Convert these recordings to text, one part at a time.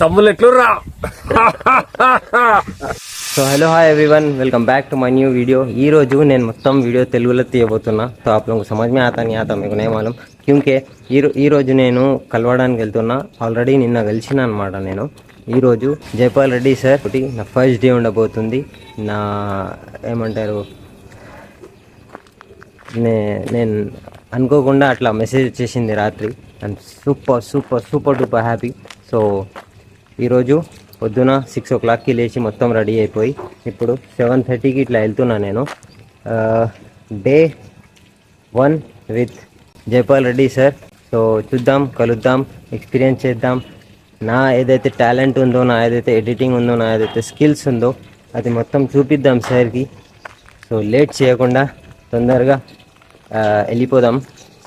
తమ్ముళ్ళు ఎట్లురా? So hello hi everyone, welcome back to my new video. ఈ రోజు నేను మొత్తం వీడియో తెలుగులో తీయబోతున్నా। तो आप लोगों को समझ में आता नहीं आता मेरे को नहीं मालूम, क्योंकि ఈ రోజు నేను కలవడానికి వెళ్తున్నా। ఆల్రెడీ నిన్న కలిసిన అన్నమాట। నేను ఈ రోజు జైపాల్ రెడ్డి సార్ ఒకటి నా ఫస్ట్ డే ఉండబోతుంది। నా ఏమంటారు, నేను అనుకోకుండా అట్లా మెసేజ్ వచ్చేసింది రాత్రి। And super super super duper happy. So ఈరోజు పొద్దున 6 o'clockకి లేచి మొత్తం రెడీ అయిపోయి ఇప్పుడు 7:30కి ఇట్లా వెళ్తున్నా నేను। Day 1 with Jaipal Reddy sir. So చూద్దాం, కలుద్దాం, ఎక్స్పీరియన్స్ చేద్దాం। నా ఏదైతే టాలెంట్ ఉందో, నా ఏదైతే ఎడిటింగ్ ఉందో, నా ఏదైతే స్కిల్స్ ఉందో అది మొత్తం చూపిద్దాం సార్కి। సో లేట్ చేయకుండా తొందరగా వెళ్ళిపోదాం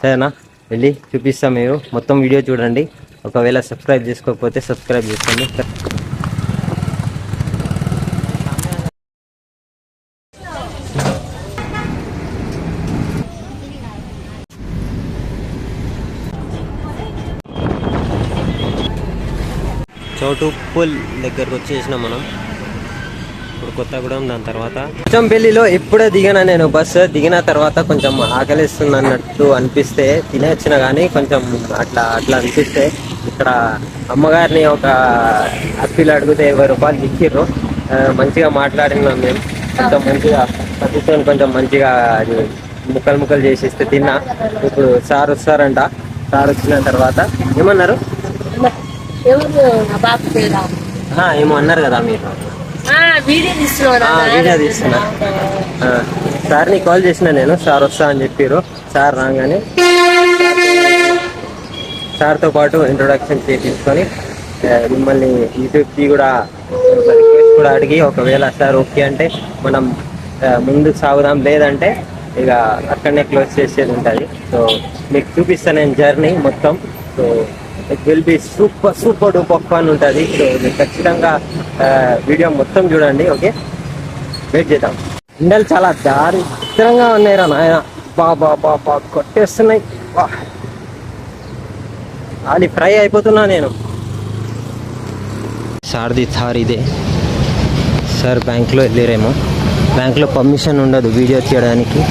సరేనా? వెళ్ళి చూపిస్తాం, మీరు మొత్తం వీడియో చూడండి। ఒకవేళ సబ్స్క్రైబ్ చేసుకోకపోతే సబ్స్క్రైబ్ చేసుకోండి। చౌటుప్పల్ దగ్గరకు వచ్చేసినాం మనం ఇప్పుడు, కొత్తగూడెం। దాని తర్వాత పోచంపల్లిలో ఎప్పుడో దిగినా నేను। బస్సు దిగిన తర్వాత కొంచెం ఆకలిస్తుంది అన్నట్టు అనిపిస్తే తినేవచ్చిన, కానీ కొంచెం అట్లా అనిపిస్తే ఇక్కడ అమ్మగారిని ఒక అప్పిల్ అడిగితే 20 రూపాయలు ఇచ్చిర్రు। మంచిగా మాట్లాడినాం మేము, కొంచెం మంచిగా పద్ధతిని కొంచెం మంచిగా అది ముక్కలు చేసిస్తే తిన్నా। ఇప్పుడు సార్ వస్తారంట, సార్ వచ్చిన తర్వాత ఏమన్నారు, ఏమో అన్నారు కదా మీరు? వీడియో తీస్తున్నా। సార్ని కాల్ చేసిన నేను, సార్ వస్తా అని చెప్పారు। సార్ రాగానే సార్తో పాటు ఇంట్రొడక్షన్ చేయించుకొని మిమ్మల్ని యూట్యూబ్కి కూడా రిక్వెస్ట్ కూడా అడిగి, ఒకవేళ సార్ ఓకే అంటే మనం ముందుకు సాగుదాం, లేదంటే ఇక అక్కడనే క్లోజ్ చేసేది ఉంటుంది। సో మీకు చూపిస్తాను నేను జర్నీ మొత్తం। So it will be super super duper fun ఉంటుంది। సో మీరు ఖచ్చితంగా వీడియో మొత్తం చూడండి, ఓకే? వెయిట్ చేద్దాం। ఎండలు చాలా దారిద్రంగా ఉన్నాయిరా నాయన, బాబా కొట్టేస్తున్నాయి। అది ఫ్రై అయిపోతున్నా నేను। సార్ది థార్ ఇదే। సార్ బ్యాంక్లో వెళ్ళారేమో, బ్యాంక్లో పర్మిషన్ ఉండదు వీడియో తీయడానికి।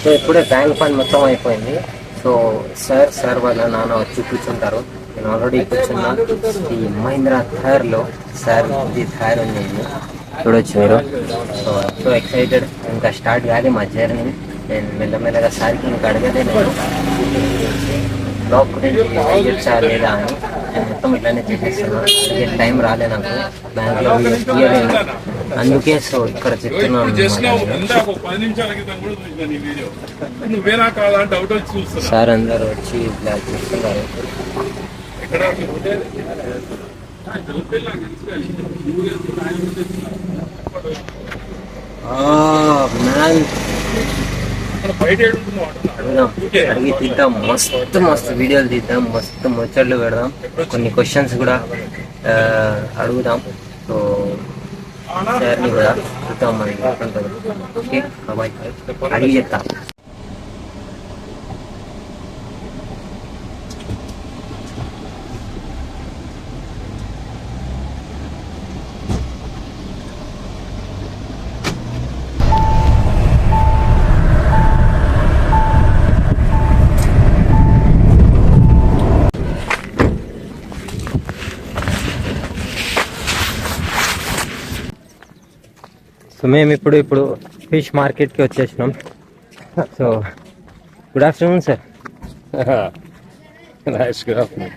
సో ఇప్పుడే బ్యాంక్ పని మొత్తం అయిపోయింది। సో సార్ వాళ్ళ నాన్న వచ్చి కూర్చుంటారు, నేను ఆల్రెడీ కూర్చున్నా। ఈ మహీంద్రా థార్లో సార్ ఇది థార్ ఉంది, చూడొచ్చు మీరు। సో ఎక్సైటెడ్, ఇంకా స్టార్ట్ కాదు మా జర్నీ। నేను మెల్లమెల్లగా సార్కి ఇంకా అడగదే నేను బ్లాగ్ గురించి చేయొచ్చా లేదా అని, నేను మొత్తం ఇట్లానే చేసేస్తున్నాను। అందుకే టైం రాలే నాకు బ్యాంక్లో తీయలేను, అందుకే సో ఇక్కడ చెప్తున్నాను। సార్ అందరు వచ్చి ఇట్లా చూస్తున్నారు। అడిగి తీద్దాం, మస్తు వీడియోలు తీద్దాం, మస్తు ముచ్చట్లు పెడదాం, కొన్ని క్వశ్చన్స్ కూడా అడుగుదాం। సో సార్ని కూడా చూద్దాం మరి ఓకే బాయ్, అడిగి చెప్తాం। సో మేము ఇప్పుడు ఫిష్ మార్కెట్కి వచ్చేసినాం। So good afternoon sir. Good afternoon.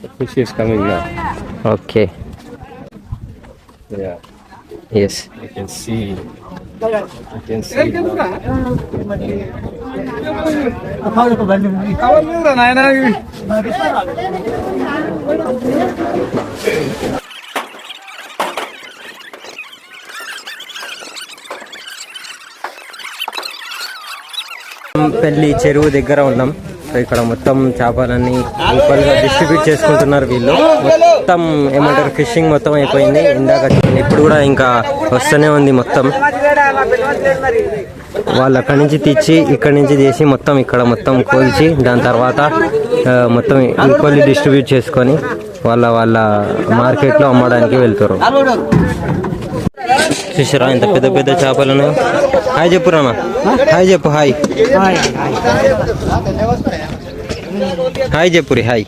The fish is coming now. Okay. Yeah. Yes. You can see You can see now. పెళ్లి చెరువు దగ్గర ఉన్నాం. సో ఇక్కడ మొత్తం చేపలన్నీ ఈక్వల్ గా డిస్ట్రిబ్యూట్ చేసుకుంటున్నారు వీళ్ళు. మొత్తం ఏమంటారు ఫిషింగ్ మొత్తం అయిపోయింది ఇందాక. ఇప్పుడు కూడా ఇంకా వస్తూనే ఉంది మొత్తం. వాళ్ళు అక్కడి నుంచి తెచ్చి ఇక్కడి నుంచి చేసి మొత్తం ఇక్కడ మొత్తం కోల్చి దాని తర్వాత మొత్తం ఈక్వల్లీ డిస్ట్రిబ్యూట్ చేసుకొని వాళ్ళ మార్కెట్లో అమ్మడానికి వెళ్తారు. చూసారా ఇంత పెద్ద పెద్ద చేపలను. హాయ్ చెప్పు రానా, హాయ్ చెప్పు. హాయ్ హాయ్ చెప్పురి. హాయ్.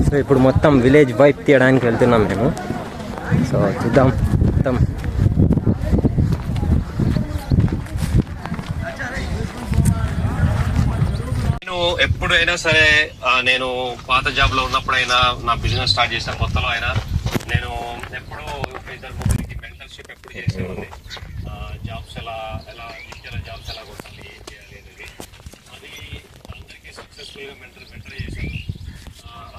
సో ఇప్పుడు మొత్తం విలేజ్ వైప్ తీయడానికి వెళ్తున్నాం మేము. సో చూద్దాం మొత్తం. ఎప్పుడైనా సరే నేను పాత జాబ్ లో ఉన్నప్పుడైనా నా బిజినెస్ స్టార్ట్ చేసిన కొత్తలో అయినా నేను ఎప్పుడూ ఇద్దరు ముగ్గురికి మెంటర్షిప్ ఎప్పుడు చేసేవాడిని. జాబ్స్ ఎలా జాబ్స్ ఎలా కొట్టాలి, ఏం చేయాలి అనేది. అది అందరికీ సక్సెస్ఫుల్ గా మెంటర్ చేశాను.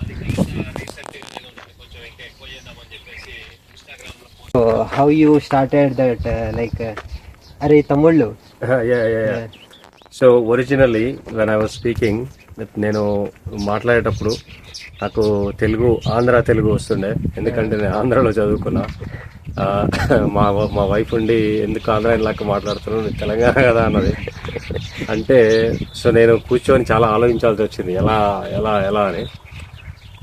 అది రీసెంట్ నేను కొంచెం ఇంకా ఎక్కువ చేద్దామని చెప్పేసి ఇన్స్టాగ్రామ్ లో how you started that like అరే తమ్ముళ్ళు. So originally when I was speaking, నేను మాట్లాడేటప్పుడు నాకు ఆంధ్ర తెలుగు వస్తుండే. ఎందుకంటే నేను ఆంధ్రాలో చదువుకున్నా. మా వైఫ్ ఉండి ఎందుకు ఆంధ్ర ఇలాగ మాట్లాడుతున్నాను, తెలంగాణ కదా అన్నది. అంటే సో నేను కూర్చొని చాలా ఆలోచించాల్సి వచ్చింది ఎలా ఎలా ఎలా అని.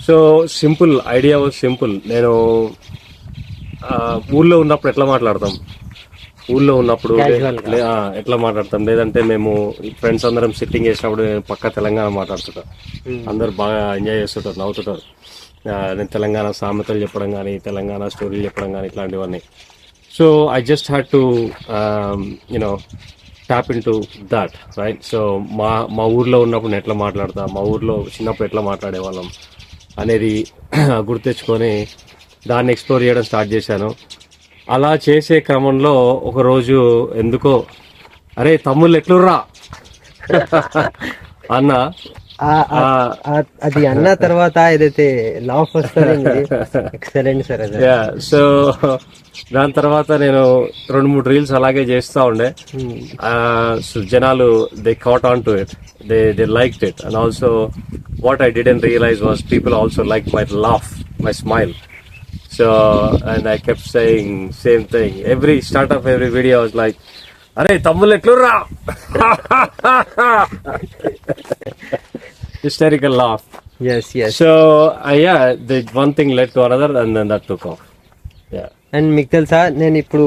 So simple idea was simple. నేను ఊళ్ళో ఉన్నప్పుడు ఎట్లా మాట్లాడతాం, ఊళ్ళో ఉన్నప్పుడు ఎట్లా మాట్లాడతాం, లేదంటే మేము ఫ్రెండ్స్ అందరం సిట్టింగ్ చేసినప్పుడు నేను పక్కా తెలంగాణ మాట్లాడుతుంటా. అందరు బాగా ఎంజాయ్ చేస్తుంటారు, నవ్వుతుంటారు. నేను తెలంగాణ సామెతలు చెప్పడం కానీ, తెలంగాణ స్టోరీలు చెప్పడం కానీ ఇట్లాంటివన్నీ. So I just had to you know tap in to that, right. So మా ఊర్లో ఉన్నప్పుడు నేను ఎట్లా మాట్లాడతా, మా ఊర్లో చిన్నప్పుడు ఎట్లా మాట్లాడేవాళ్ళం అనేది గుర్తెచ్చుకొని దాన్ని ఎక్స్ప్లోర్ చేయడం స్టార్ట్ చేశాను. అలా చేసే క్రమంలో ఒకరోజు ఎందుకో అరే తమ్ముళ్ళు ఎట్లుర్రా అన్న. అది అన్న తర్వాత ఏదైతే లాఫ్ వస్తుంది ఎక్సలెంట్ సార్. సో దాని తర్వాత నేను 2-3 రీల్స్ అలాగే చేస్తా ఉండే. సో జనాలు they caught on to it, they liked it. And also what I didn't realise was people also like my laugh, my smile. So, and I kept saying same thing. Every start of every video I was like, "Arey, tammul etlurra!" Hysterical laugh. Yes. So, the one thing led to another, and then that took off. Yeah. And మీకు తెలుసా, నేను ఇప్పుడు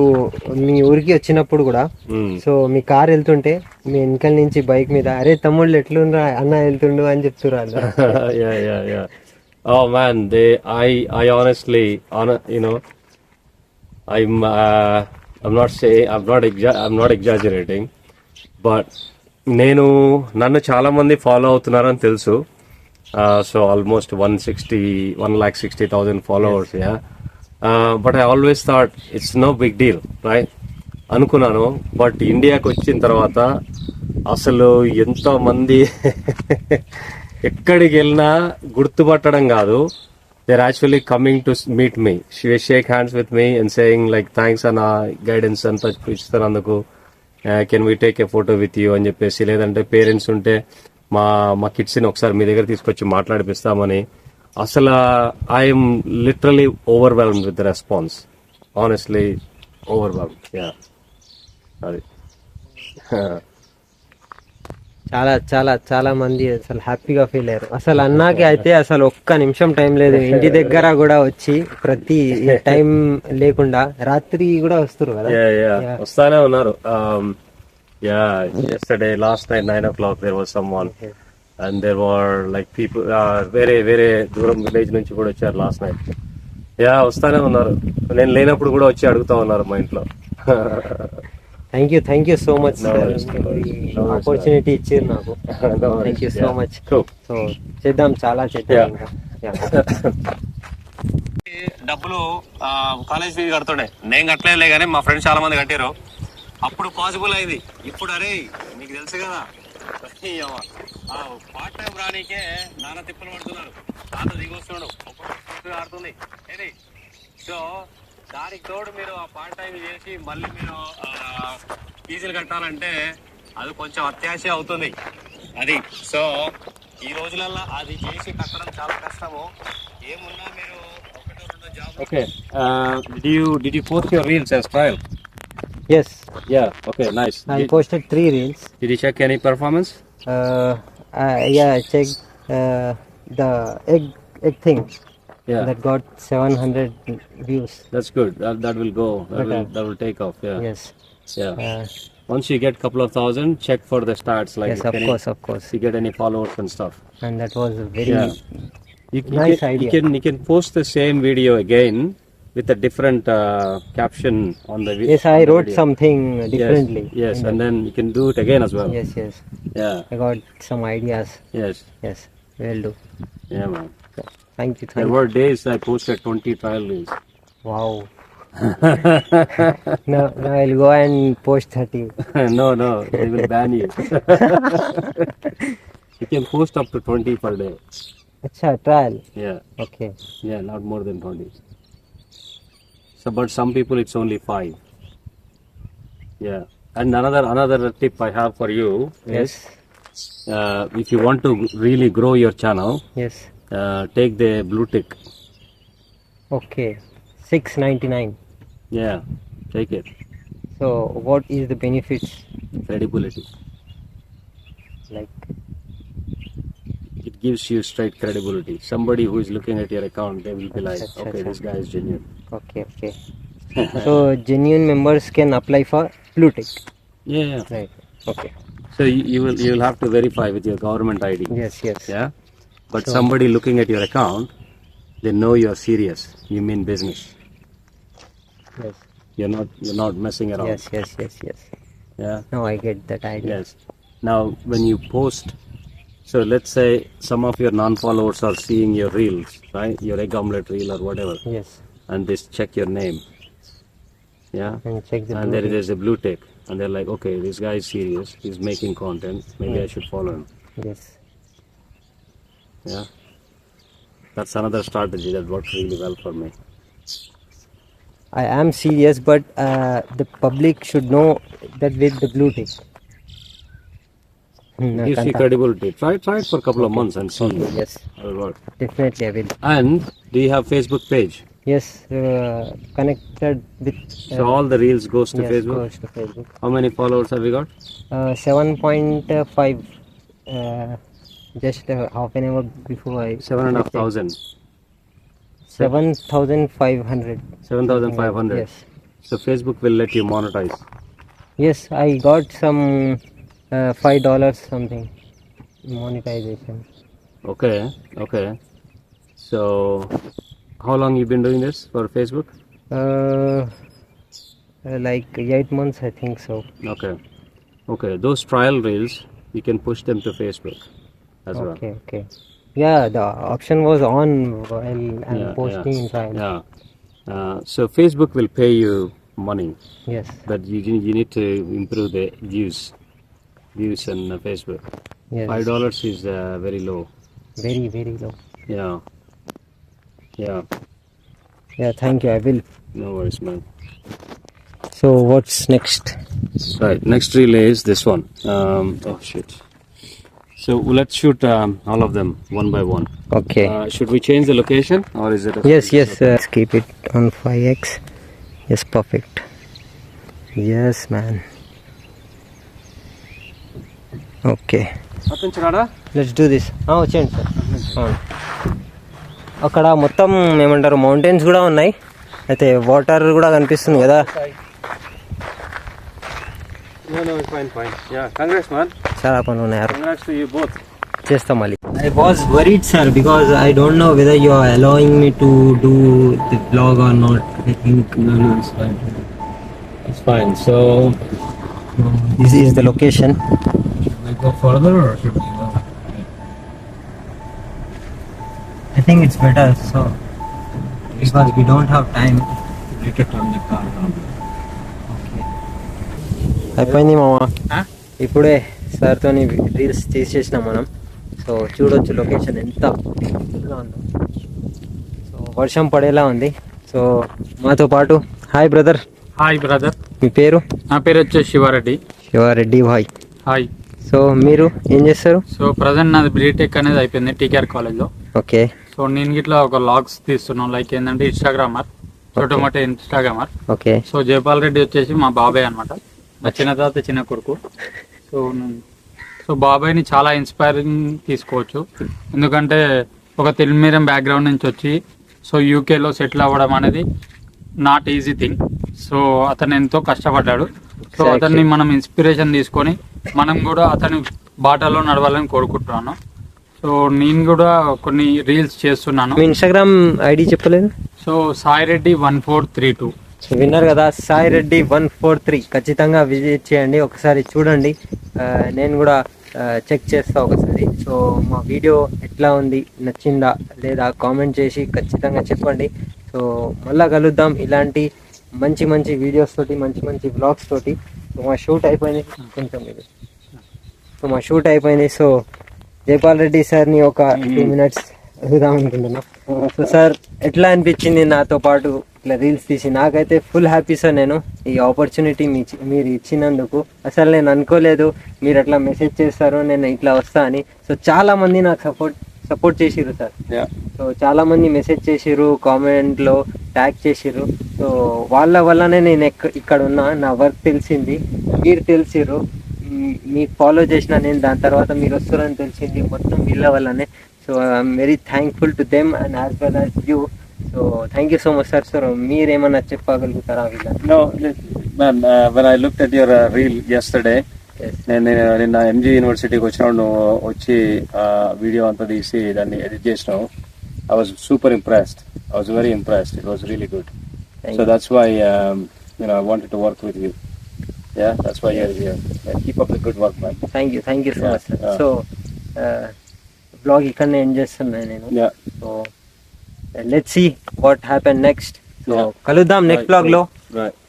మీ ఊరికి వచ్చినప్పుడు కూడా so మీ car వెళ్తుంటే మీ వెనకాల నుంచి బైక్ మీద అరే తమ్ముళ్ళు ఎట్లుండ్రా అన్న వెళ్తుండు అని చెప్తున్నారు. Yeah. Oh man, I honestly, you know, I'm not exaggerating, but నన్ను చాలా మంది ఫాలో అవుతున్నారని తెలుసు. So almost 160,000 followers. But I always thought it's no big deal, right అనుకున్నాను. బట్ ఇండియాకి వచ్చిన తర్వాత అసలు ఎంతో మంది ఎక్కడికి వెళ్ళినా గుర్తుపట్టడం కాదు, they are actually coming to meet me, shake hands with me and saying like thanks అన్న గైడెన్స్ అంతా ఇస్తున్నందుకు, can we take a photo with you అని చెప్పేసి. లేదంటే పేరెంట్స్ ఉంటే మా కిడ్స్ని ఒకసారి మీ దగ్గర తీసుకొచ్చి మాట్లాడిపిస్తామని. అసలు I'm literally overwhelmed with the response, honestly overwhelmed. అది చాలా చాలా చాలా మంది అసలు హ్యాపీగా ఫీల్ అయ్యారు. అసలు అన్నాకి అయితే అసలు ఒక్క నిమిషం టైం లేదు, ఇంటి దగ్గర కూడా వచ్చి ప్రతి టైం లేకుండా రాత్రి కూడా వస్తారు కదా. వస్తానే ఉన్నారు. yesterday last night 9 o'clock there was someone and there were like people వేరే దూరం విలేజ్ నుంచి కూడా వచ్చారు లాస్ట్ నైట్. వస్తానే ఉన్నారు. నేను లేనప్పుడు కూడా వచ్చి అడుగుతా ఉన్నారు మా ఇంట్లో. Thank you so much No worries, no worries. No worries, opportunity ఇచ్చారు నాకు. No worries. Thank you so Yeah. Much. Cool. So చేద్దాం, చాలా చేద్దాం Yeah. ఇంకా. Yeah. డబ్బులు కాలేజ్ ఫీజు కడుతుండే, నేను కట్టలేదులే కానీ మా ఫ్రెండ్స్ చాలా మంది కట్టారు. అప్పుడు పాసిబుల్ అయింది. ఇప్పుడు అరే మీకు తెలుసు కదా, పార్ట్ టైం రానికే నాన్న తిప్పలు పడుతున్నారు. తాత దిగొస్తున్నాడు, ఒక్కొక్క ఆడుతుంది. ఏది సో దానికి తోడు మీరు ఆ పార్ట్ టైం చేసి మళ్ళీ మీరు ఫీజులు కట్టాలంటే అది కొంచెం అత్యాశ అవుతుంది. అది సో ఈ రోజులలో అది చేసి కట్టడం చాలా కష్టము. ఏమున్నా మీరు ఒకటో రెండో job. Okay, did you post your reels as trial? Yes. Yeah. Okay. Nice. I posted 3 reels. Did you check any performance? Yeah, I checked the egg thing. Yeah. That got 700 views. That's good. That will go. That will take off. Yeah. Yes. Yeah. Once you get couple of thousand, check for the stats. Like Yes, of course. You get any followers and stuff. And that was a very Nice idea. You can post the same video again with a different caption on the video. Yes, I wrote something differently. Yes, and then you can do it again as well. Yes. Yeah. I got some ideas. Yes. Will do. Yeah, man. Thank you. There were days I posted 20 trial reels. Wow. Now I'll go and post 30. No, they will ban you. You can post up to 20 per day. Acha, trial. Yeah. Okay. Yeah, not more than 20. So, but some people it's only 5. Yeah. And another tip I have for you is, if you want to really grow your channel, Yes. Take the blue tick. Okay. 6.99. Yeah, take it. So, what is the benefits? Credibility. Like, It gives you straight credibility. Somebody who is looking at your account, they will be like, okay, this guy is genuine. okay. So, genuine members can apply for blue tick. Yeah. Right. Okay. So you will have to verify with your government ID. Yes. Yeah. But somebody looking at your account, they know you are serious. You mean business. Yes. You're not messing around. Yes. Yeah. Now I get that idea. Yes. Now when you post, so let's say some of your non-followers are seeing your reels, right? Your egg omelette reel or whatever, Yes. and they check your name. Yeah. And check the And blue there is a blue tick, and they're like, okay, this guy is serious. He's making content. Maybe I should follow him. tick. Yes. Yeah. That's another strategy that worked really well for me. I am serious, but the public should know that with the blue tick. Gives you credibility. Try it for a couple of months and see. Yes. How it works. Definitely I will. And do you have Facebook page? Yes. Connected with. So all the reels goes to yes, Facebook. goes to Facebook. How many followers have you got? 7.5. Just half an hour before I. 7,500. 7,500. 7,500. Yes. So Facebook will let you monetize. Yes, I got some $5 something monetization. Okay. So how long you been doing this for Facebook? Like 8 months, I think so. Okay. Those trial reels, you can push them to Facebook as well. Okay. Yeah, the option was on while I'm posting in trial. Yeah. So Facebook will pay you money, Yes. but you need to improve the views on Facebook. Yes. $5 is very low. Very, very low. Yeah. Yeah, thank you. I will. No worries, man. So what's next? Right. Next reel is this one. Oh shit. So let's shoot all of them one by one. Okay. Should we change the location or is it? Yes. Let's keep it on 5x. Yes, perfect. Yes, man. Okay. Let's do this. వచ్చేయండి sir. అవును. అక్కడ మొత్తం ఏమంటారు mountains కూడా ఉన్నాయి, అయితే water కూడా కనిపిస్తుంది కదా. No, it's fine. Yeah, congrats, man. చాలా పనులు ఉన్నాయి. Congrats to you both. చేస్తాం మళ్ళీ. I was worried, sir, because I don't know whether you are allowing me to do the vlog or not. I think No, it's fine. It's fine. So This is the location. We go further or should we go? I think it's better so because we don't have time. Later turn the car around. అయిపోయింది మామ. ఇప్పుడే సార్తో reels తీసేసినాం మనం. So చూడొచ్చు location ఎంత బ్యూటిఫుల్గా ఉందో. So వర్షం పడేలా ఉంది. సో మాతో పాటు హాయ్ బ్రదర్. Hi brother. మీ పేరు? నా పేరు వచ్చేసి శివారెడ్డి. శివారెడ్డి భాయ్. హాయ్. సో మీరు ఏం చేస్తారు? సో ప్రజెంట్ నాది బీటెక్ అనేది అయిపోయింది టీకేఆర్ కాలేజ్లో. ఓకే. సో నేను గిట్లా ఒక లాగ్స్ తీస్తున్నాను, లైక్ ఏంటంటే Instagrammer, చోటమోట Instagrammer. Okay. So Jaipal Reddy వచ్చేసి మా బాబాయ్ అనమాట, మా చిన్న తాత చిన్న కొడుకు. సో సో బాబాయ్ని చాలా ఇన్స్పైరింగ్ తీసుకోవచ్చు, ఎందుకంటే ఒక తెలుగు మీడియం బ్యాక్గ్రౌండ్ నుంచి వచ్చి సో యూకేలో సెటిల్ అవ్వడం అనేది నాట్ ఈజీ థింగ్. సో అతను ఎంతో కష్టపడ్డాడు. సో అతన్ని మనం ఇన్స్పిరేషన్ తీసుకొని మనం కూడా అతని బాటలో నడవాలని కోరుకుంటున్నాను. సో నేను కూడా కొన్ని రీల్స్ చేస్తున్నాను. మీ ఇన్స్టాగ్రామ్ ఐడి చెప్పలేదు? సో సాయిరెడ్డి 1432. సో విన్నారు కదా, సాయిరెడ్డి 143. ఖచ్చితంగా విజిట్ చేయండి, ఒకసారి చూడండి. నేను కూడా చెక్ చేస్తా ఒకసారి. సో మా వీడియో ఎట్లా ఉంది, నచ్చిందా లేదా కామెంట్ చేసి ఖచ్చితంగా చెప్పండి. సో మళ్ళా కలుద్దాం ఇలాంటి మంచి మంచి వీడియోస్ తోటి, మంచి మంచి వ్లాగ్స్ తోటి. సో మా షూట్ అయిపోయింది కొంచెం ఇది. సో మా షూట్ అయిపోయింది. సో జయపాల్ రెడ్డి సార్ని ఒక 2 minutes అడుగుదాం అనుకుంటున్నా. సో సార్ ఎట్లా అనిపించింది నాతో పాటు ఇట్లా రీల్స్ తీసి? నాకైతే ఫుల్ హ్యాపీ సార్. నేను ఈ ఆపర్చునిటీ మీరు ఇచ్చినందుకు అసలు నేను అనుకోలేదు మీరు అట్లా మెసేజ్ చేస్తారు, నేను ఇట్లా వస్తా అని. సో చాలా మంది నాకు సపోర్ట్ చేసిర్రు సార్. సో చాలా మంది మెసేజ్ చేసిర్రు, కామెంట్లో ట్యాగ్ చేసిర్రు. సో వాళ్ళ వల్లనే నేను ఇక్కడ ఉన్నా, నా వర్క్ తెలిసింది, మీరు తెలిసిర్రు, మీకు ఫాలో చేసిన నేను. దాని తర్వాత మీరు వస్తారని తెలిసింది, మొత్తం వీళ్ళ వల్లనే. So I'm very thankful to them and as well as you. So thank you so much sir. Sir మీరేమన్నా చెప్పగలుగుతారా వీళ్ళ? No, man, when I looked at your reel yesterday, నేను నిన్న ఎంజీ యూనివర్సిటీకి వచ్చినప్పుడు నువ్వు వచ్చి వీడియో అంతా తీసి దాన్ని ఎడిట్ చేసినావు. I was super impressed. I was very impressed. It was really good. So that's why I wanted to work with you. Yeah, that's why you're here. Keep up the good work, man. Thank you so much sir. So blog ఇక్కడనే end చేస్తున్నాను నేను. So let's see what happen next. So కలుద్దాం next blog లో.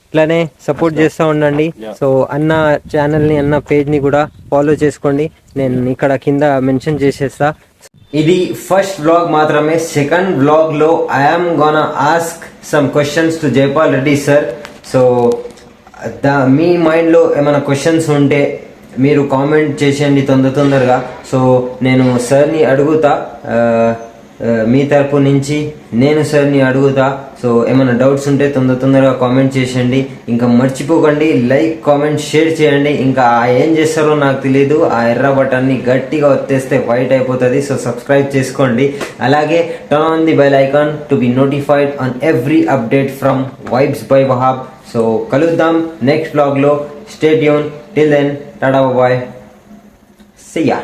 ఇట్లానే support చేస్తూ ఉండండి. So అన్న ఛానల్ని, అన్న పేజ్ని కూడా ఫాలో చేసుకోండి, నేను ఇక్కడ కింద మెన్షన్ చేసేస్తా. ఇది ఫస్ట్ వ్లాగ్ మాత్రమే. సెకండ్ వ్లాగ్ లో I'm gonna ask some questions to Jayapal Reddy sir. So మీ మైండ్లో ఏమైనా క్వశ్చన్స్ ఉంటే మీరు కామెంట్ చేసేయండి తొందరగా. సో నేను సార్ని అడుగుతా, మీ తరపు నుంచి నేను సార్ని అడుగుతా. సో ఏమైనా డౌట్స్ ఉంటే తొందరగా కామెంట్ చేసేయండి. ఇంకా మర్చిపోకండి, లైక్, కామెంట్, షేర్ చేయండి. ఇంకా ఏం చేస్తారో నాకు తెలియదు, ఆ ఎర్ర బటన్ని గట్టిగా ఒత్తేస్తే వైట్ అయిపోతుంది. సో సబ్స్క్రైబ్ చేసుకోండి. అలాగే turn on the bell icon to be notified on every update from vibes by Wahab. So కలుద్దాం నెక్స్ట్ బ్లాగ్ లో. Stay tune. Till then, tata bye, see yeah.